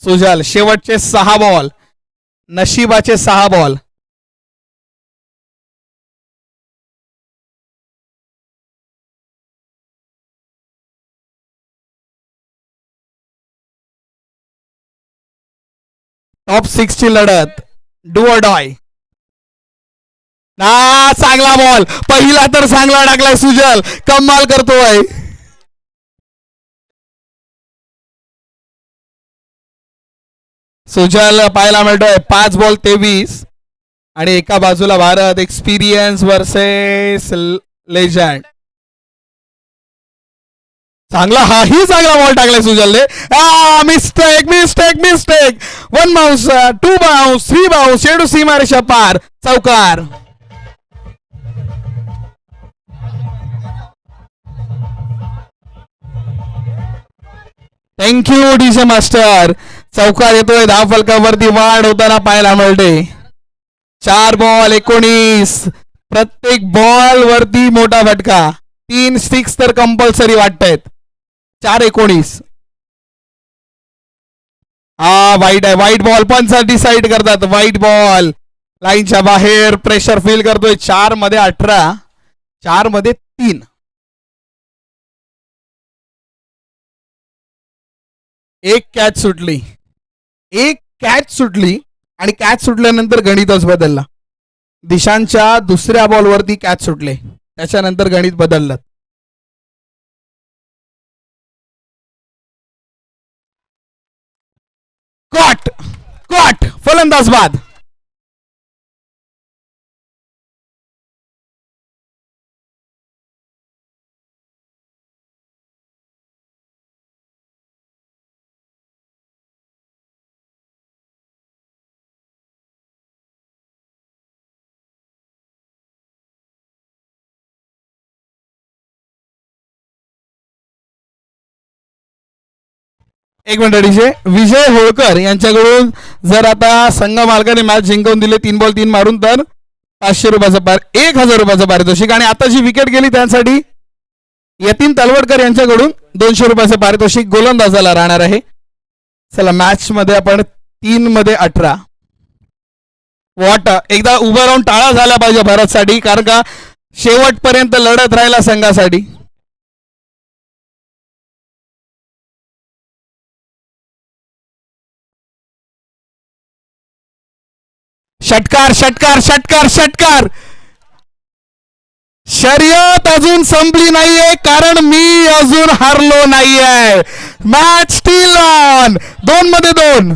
सुजाल. शेवटचे 6 बॉल, नशिबाचे 6 बॉल. टॉप 6 ची लढत, डू ऑर डाय. ना, चांगला बॉल, पहिला तर चांगला टाकलाय सुजल, कमाल करतोय. सुजल पाहायला मिळतोय 5 बॉल 23 आणि एका बाजूला भारत. Experience versus legend. चांगला, हाही चांगला बॉल टाकलाय सुजलने. Mistake mistake mistake. 1 bounce, 2 bounce, 3 bounce, चेंडू सीमारेषा पार, चौकार. Thank you DJ master. चौकार येतोय, धाव फलकावरती वाढ होताना पाहायला मिळते. 4 बॉल 19, प्रत्येक बॉल वरती मोठा फटका. 3 6 तर कंपल्सरी वाटतायत. 4-19. हा वाईट आहे, वाईट बॉल पण डिसाइड करतात. वाईट बॉल लाईनच्या बाहेर, प्रेशर फील करतोय. 4 मध्ये 18, 4 मध्ये 3. एक कॅच सुटली, एक कॅच सुटली आणि कॅच सुटल्यानंतर गणितच बदलला. दिशांच्या दुसऱ्या बॉलवरती कॅच सुटले, त्याच्यानंतर गणित बदललं. कॉट कॉट, फलंदाज बाद. एक मिनिट डीजे. विजय होळकर यांच्याकडून जर आता संघ मालकाने मॅच जिंकवून दिले 3 बॉल 3 मारून, तर 500 रुपयाचा 1000 रुपयाचं पारितोषिक. आणि आता जी विकेट गेली त्यासाठी यतीन तलवडकर यांच्याकडून 200 रुपयाचं पारितोषिक गोलंदाजाला राहणार आहे. चला मॅच मध्ये आपण 3 मध्ये 18. वॉट, एकदा उभं राहून टाळा झाला पाहिजे भारतसाठी, कारण का शेवटपर्यंत लढत राहिला संघासाठी. षटकार षटकार षटकार षटकार. शर्यत अजून संपली नाहीये, कारण मी अजून हारलो नाहीये. Match steel on. 2 मध्ये 2.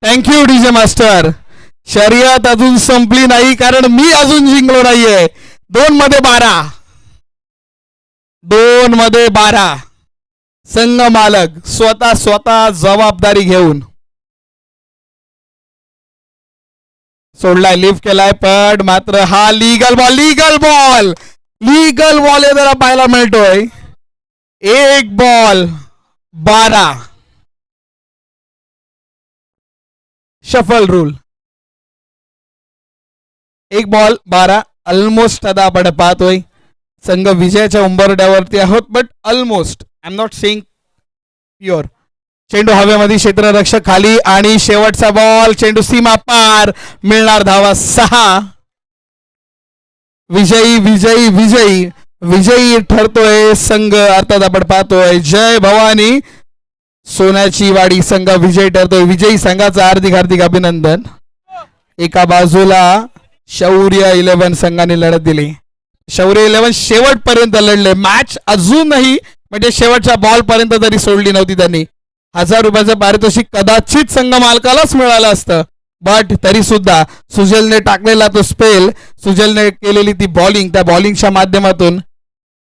Thank you DJ master. शर्यत अजून संपली नाही कारण मी अजून जिंकलो नाहीये. 2 मध्ये 12. 2 मध्ये 12. संघ मालक स्वतः जबाबदारी घेऊन सोडलाय, लिफ्ट केलाय, पण मात्र हा लीगल बॉल हे जरा पाहायला मिळतोय. 1 ball 12. Shuffle rule. 1 ball 12. Almost आता आपण पाहतोय संघ विजयाच्या उंबरठ्यावरती आहोत, but almost. I am not saying pure. चेंडू हवेमध्ये, क्षेत्ररक्षक खाली आणि शेवटचा बॉल, चेंडू सीमा पार, मिळणार धावा 6. विजयी ठरतोय संघ. अर्थात आपण पाहतोय जय भवानी सोन्याची वाडी संघ विजयी ठरतोय. विजयी संघाचं हार्दिक अभिनंदन. एका बाजूला शौर्य 11 संघाने लढत दिली. शौर्य 11 शेवटपर्यंत लढले. मॅच अजूनही म्हणजे शेवटच्या बॉल पर्यंत तरी सोडली नव्हती त्यांनी. 1000 रुपयाचं पारितोषिक कदाचित संघ मालकालाच मिळालं असतं, बट तरी सुद्धा सुजलने टाकलेला तो स्पेल, सुजलने केलेली ती बॉलिंग, त्या बॉलिंगच्या माध्यमातून